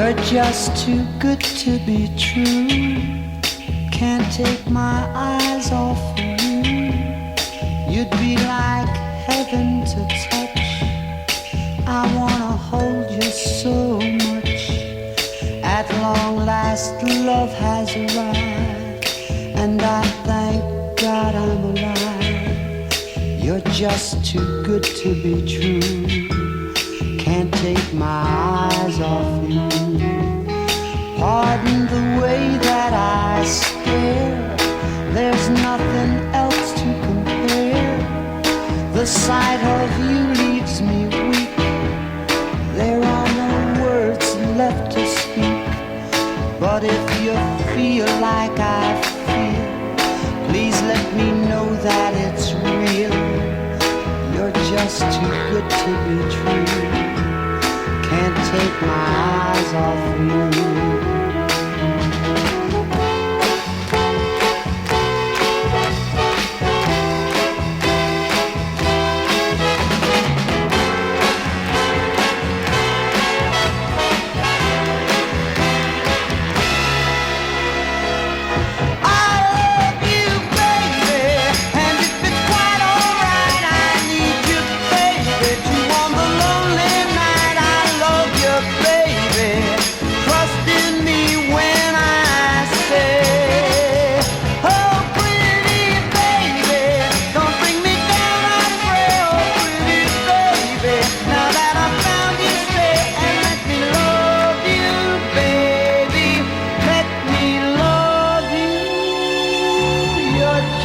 You're just too good to be true. Can't take my eyes off of you. You'd be like heaven to touch. I wanna hold you so much. At long last love has arrived, and I thank God I'm alive. You're just too good to be true. Can't take my eyes off you. Pardon the way that I stare. There's nothing else to compare. The sight of you leaves me weak. There are no words left to speak. But if you feel like I feel, please let me know that it's real. You're just too good to be true. Can't take my eyes off you.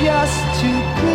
Just too good